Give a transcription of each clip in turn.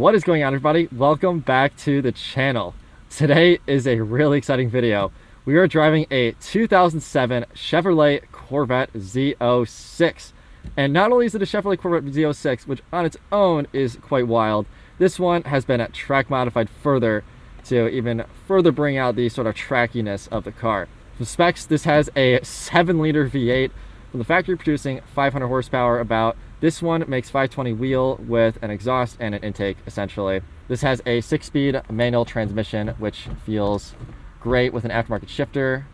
What is going on, everybody? Welcome back to the channel. Today is a really exciting video. We are driving a 2007 Chevrolet Corvette Z06. And not only is it a Chevrolet Corvette Z06, which on its own is quite wild, this one has been track modified further to even further bring out the sort of trackiness of the car. For specs, this has a 7-liter V8 from the factory producing 500 horsepower about. This one makes 520 wheel with an exhaust and an intake, essentially. This has a 6-speed manual transmission, which feels great with an aftermarket shifter.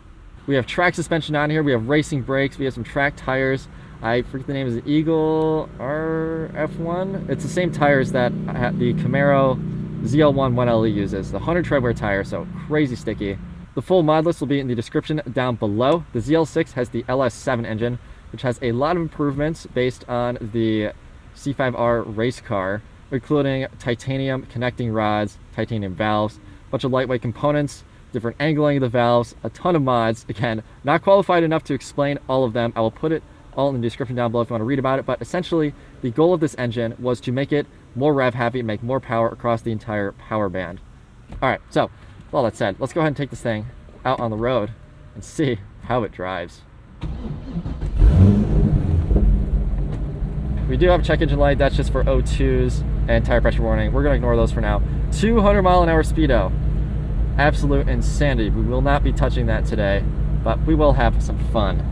We have track suspension on here. We have racing brakes. We have some track tires. I forget the name, is it Eagle RF1? It's the same tires that the Camaro ZL1 1LE uses. The 100 treadwear tire, so crazy sticky. The full mod list will be in the description down below. The ZL6 has the LS7 engine, which has a lot of improvements based on the C5R race car, including titanium connecting rods, titanium valves, a bunch of lightweight components, different angling of the valves, a ton of mods. Again, not qualified enough to explain all of them. I will put it all in the description down below if you want to read about it, but essentially the goal of this engine was to make it more rev heavy, make more power across the entire power band. All right, so with all that said, let's go ahead and take this thing out on the road and see how it drives. We do have a check engine light. That's just for O2s and tire pressure warning. We're going to ignore those for now. 200-mile-an-hour speedo. Absolute insanity. We will not be touching that today, but we will have some fun.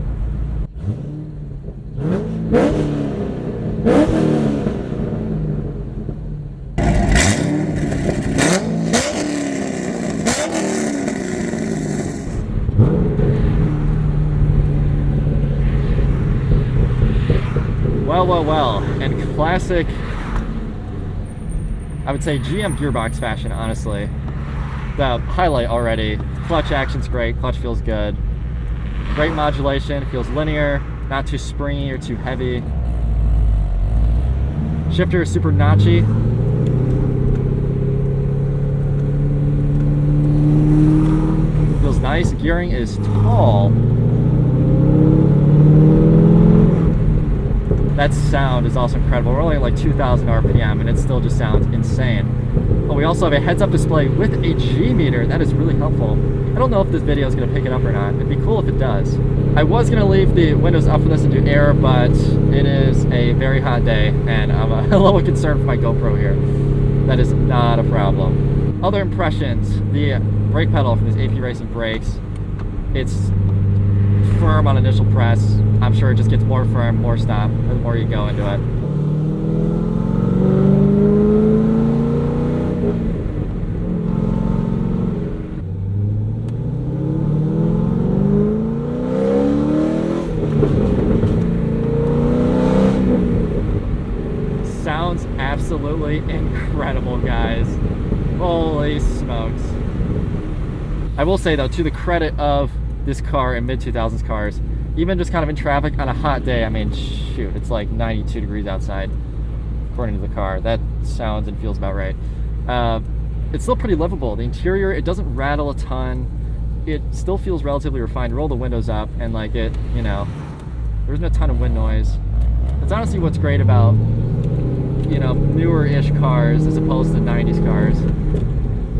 Well, in classic, I would say GM gearbox fashion, honestly. The highlight already, clutch action's great, clutch feels good. Great modulation, feels linear, not too springy or too heavy. Shifter is super notchy. Feels nice, gearing is tall. That sound is also incredible. We're only at like 2,000 RPM and it still just sounds insane. Oh, we also have a heads-up display with a G meter. That is really helpful. I don't know if this video is going to pick it up or not. It'd be cool if it does. I was going to leave the windows up for this and do air, but it is a very hot day and I'm a little concerned for my GoPro here. That is not a problem. Other impressions, the brake pedal from these AP Racing brakes, it's firm on initial press. I'm sure it just gets more firm, more stop, the more you go into it. Sounds absolutely incredible, guys. Holy smokes. I will say though, to the credit of this car in mid-2000s cars, even just kind of in traffic on a hot day, I mean, shoot, it's like 92 degrees outside, according to the car. That sounds and feels about right. It's still pretty livable. The interior, it doesn't rattle a ton. It still feels relatively refined. Roll the windows up and like it, you know, there's no ton of wind noise. That's honestly what's great about, you know, newer-ish cars as opposed to 90s cars.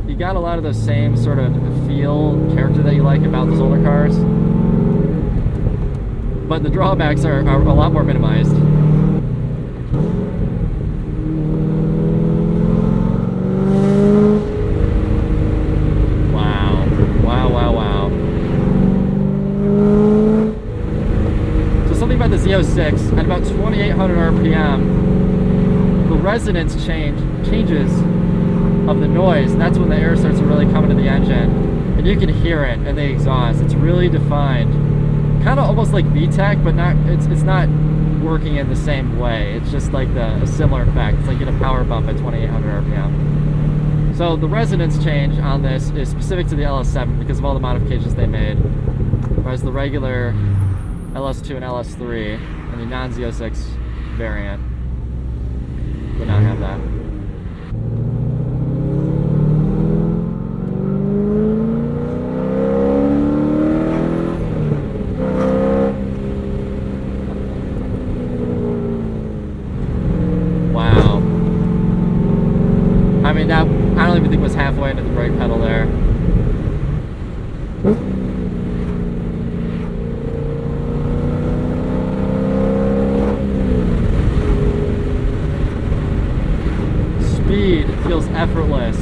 You got a lot of the same sort of feel, character that you like about those older cars, but the drawbacks are a lot more minimized. Wow. So something about the Z06, at about 2,800 RPM, the resonance changes of the noise, and that's when the air starts to really come into the engine, and you can hear it in the exhaust. It's really defined, kind of almost like VTEC, but not. It's not working in the same way. It's just like a similar effect. It's like you get a power bump at 2,800 RPM. So the resonance change on this is specific to the LS7 because of all the modifications they made, whereas the regular LS2 and LS3 and the non-Z06 variant would not have that. everything was halfway into the brake pedal there. Speed feels effortless.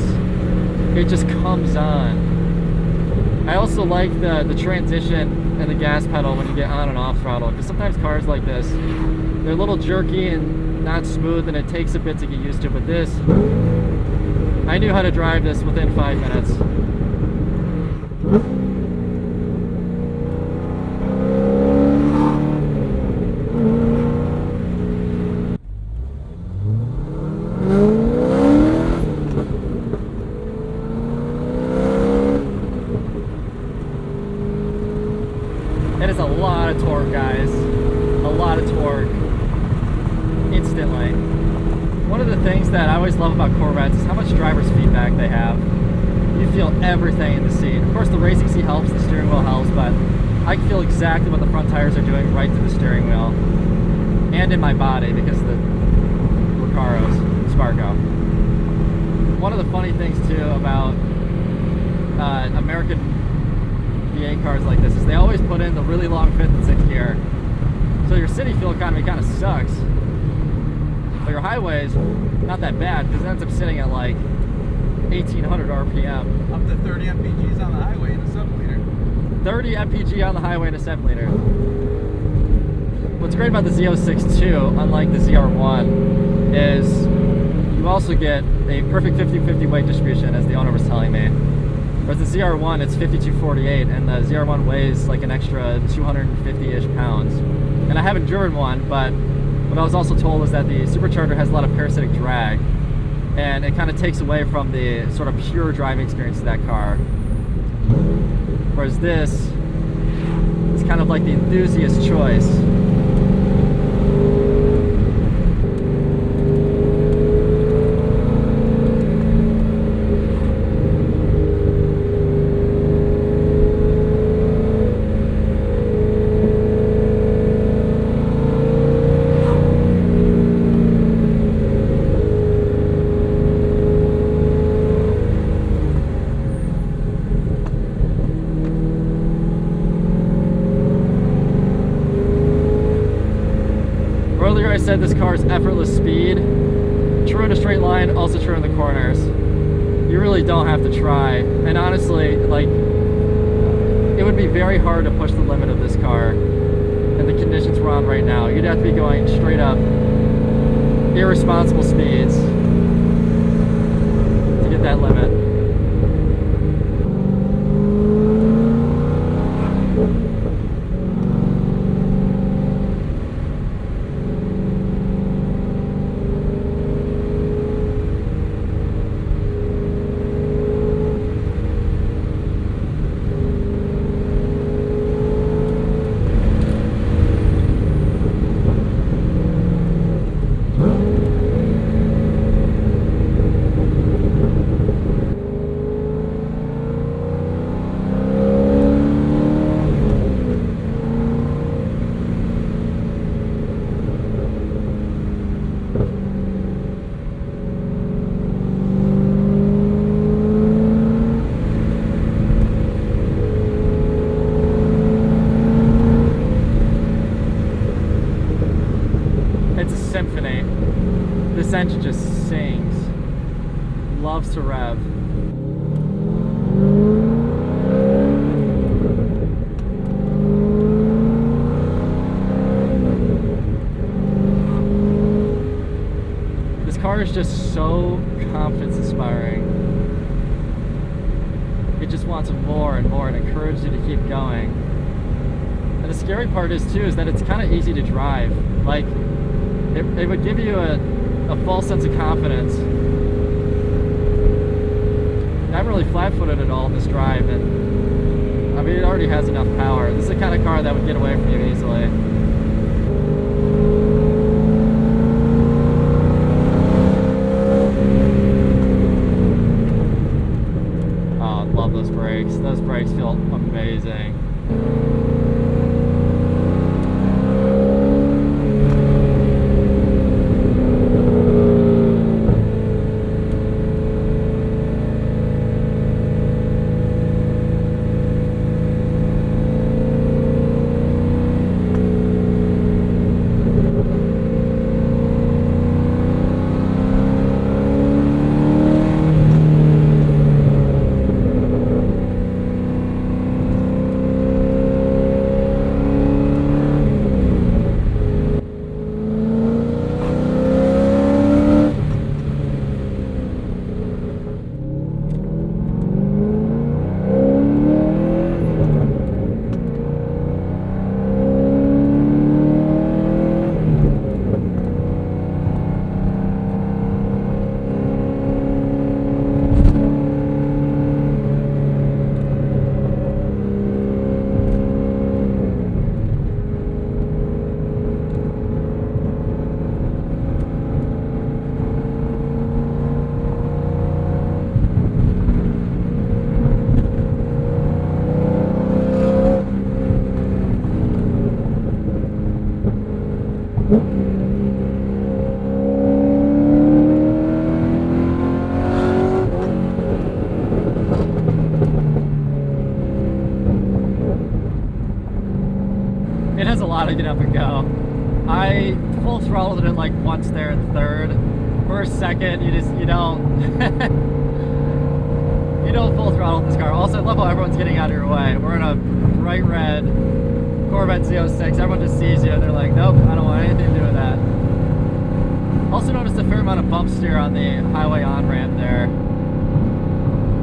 It just comes on. I also like the transition and the gas pedal when you get on and off throttle, because sometimes cars like this, they're a little jerky and not smooth, and it takes a bit to get used to. But this, I knew how to drive this within 5 minutes. It is a lot of torque, guys. A lot of torque. Instantly. One of the things that I always love about Corvettes is how much driver's feedback they have. You feel everything in the seat. Of course, the racing seat helps, the steering wheel helps, but I can feel exactly what the front tires are doing right to the steering wheel. And in my body because of the Recaro's Sparco. One of the funny things, too, about American V8 cars like this is they always put in the really long 5th and 6th gear. So your city fuel economy kind of sucks. But your highways, not that bad, because it ends up sitting at like 1800 RPM. Up to 30 mpgs on the highway in a 7-liter. 30 mpg on the highway in a 7-liter. What's great about the Z06 too, unlike the ZR1, is you also get a perfect 50-50 weight distribution, as the owner was telling me. Whereas the ZR1, it's 5248, and the ZR1 weighs like an extra 250-ish pounds. And I haven't driven one, but what I was also told is that the supercharger has a lot of parasitic drag, and it kind of takes away from the sort of pure driving experience of that car. Whereas this is kind of like the enthusiast choice. Earlier I said this car is effortless speed. True in a straight line, also true in the corners. You really don't have to try. And honestly, like, it would be very hard to push the limit of this car in the conditions we're on right now. You'd have to be going straight up irresponsible speeds to get that limit. It's a symphony. This engine just sings. Loves to rev. This car is just so confidence inspiring. It just wants more and more and encourages you to keep going. And the scary part is too, is that it's kind of easy to drive. Like, it would give you a false sense of confidence. I haven't really flat-footed at all in this drive, and I mean, it already has enough power. This is the kind of car that would get away from you easily. Oh, I love those brakes. Those brakes feel amazing. I full throttled it like once there in third. For a second, you don't you don't full throttle this car. Also, I love how everyone's getting out of your way. We're in a bright red Corvette Z06. Everyone just sees you and they're like, nope, I don't want anything to do with that. Also noticed a fair amount of bump steer on the highway on-ramp there,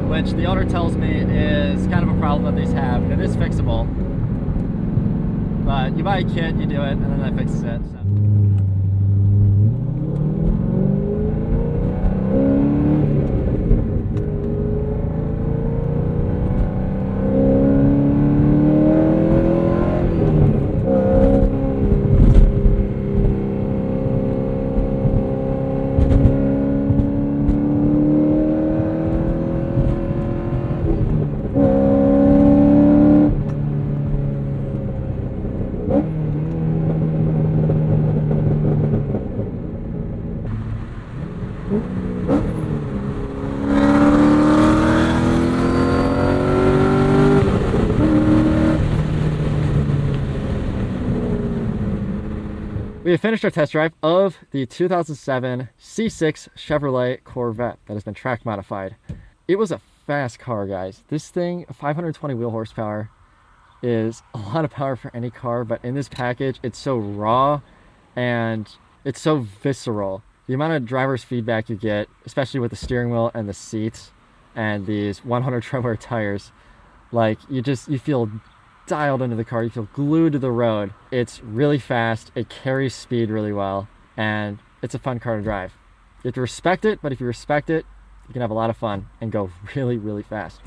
which the owner tells me is kind of a problem that these have, and it is fixable. But you buy a kit, you do it, and then that fixes it. So. We have finished our test drive of the 2007 C6 Chevrolet Corvette that has been track modified. It was a fast car, guys. This thing, 520 wheel horsepower, is a lot of power for any car, but in this package, it's so raw and it's so visceral. The amount of driver's feedback you get, especially with the steering wheel and the seats and these 100 tread wear tires, like you feel dialed into the car, you feel glued to the road. It's really fast, it carries speed really well, and it's a fun car to drive. You have to respect it, but if you respect it, you can have a lot of fun and go really, really fast.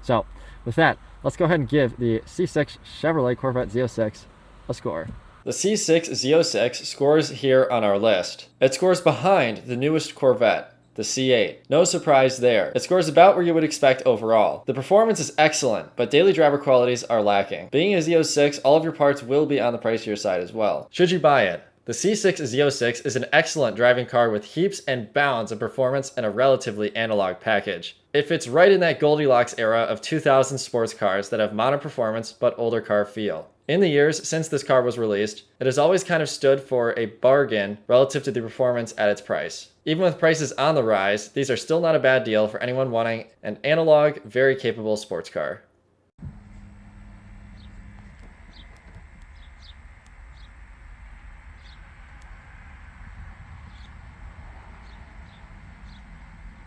So with that, let's go ahead and give the C6 Chevrolet Corvette Z06 a score. The C6 Z06 scores here on our list. It scores behind the newest Corvette, the C8. No surprise there. It scores about where you would expect overall. The performance is excellent, but daily driver qualities are lacking. Being a Z06, all of your parts will be on the pricier side as well. Should you buy it? The C6 Z06 is an excellent driving car with heaps and bounds of performance and a relatively analog package. It fits right in that Goldilocks era of 2000 sports cars that have modern performance but older car feel. In the years since this car was released, it has always kind of stood for a bargain relative to the performance at its price. Even with prices on the rise, these are still not a bad deal for anyone wanting an analog, very capable sports car.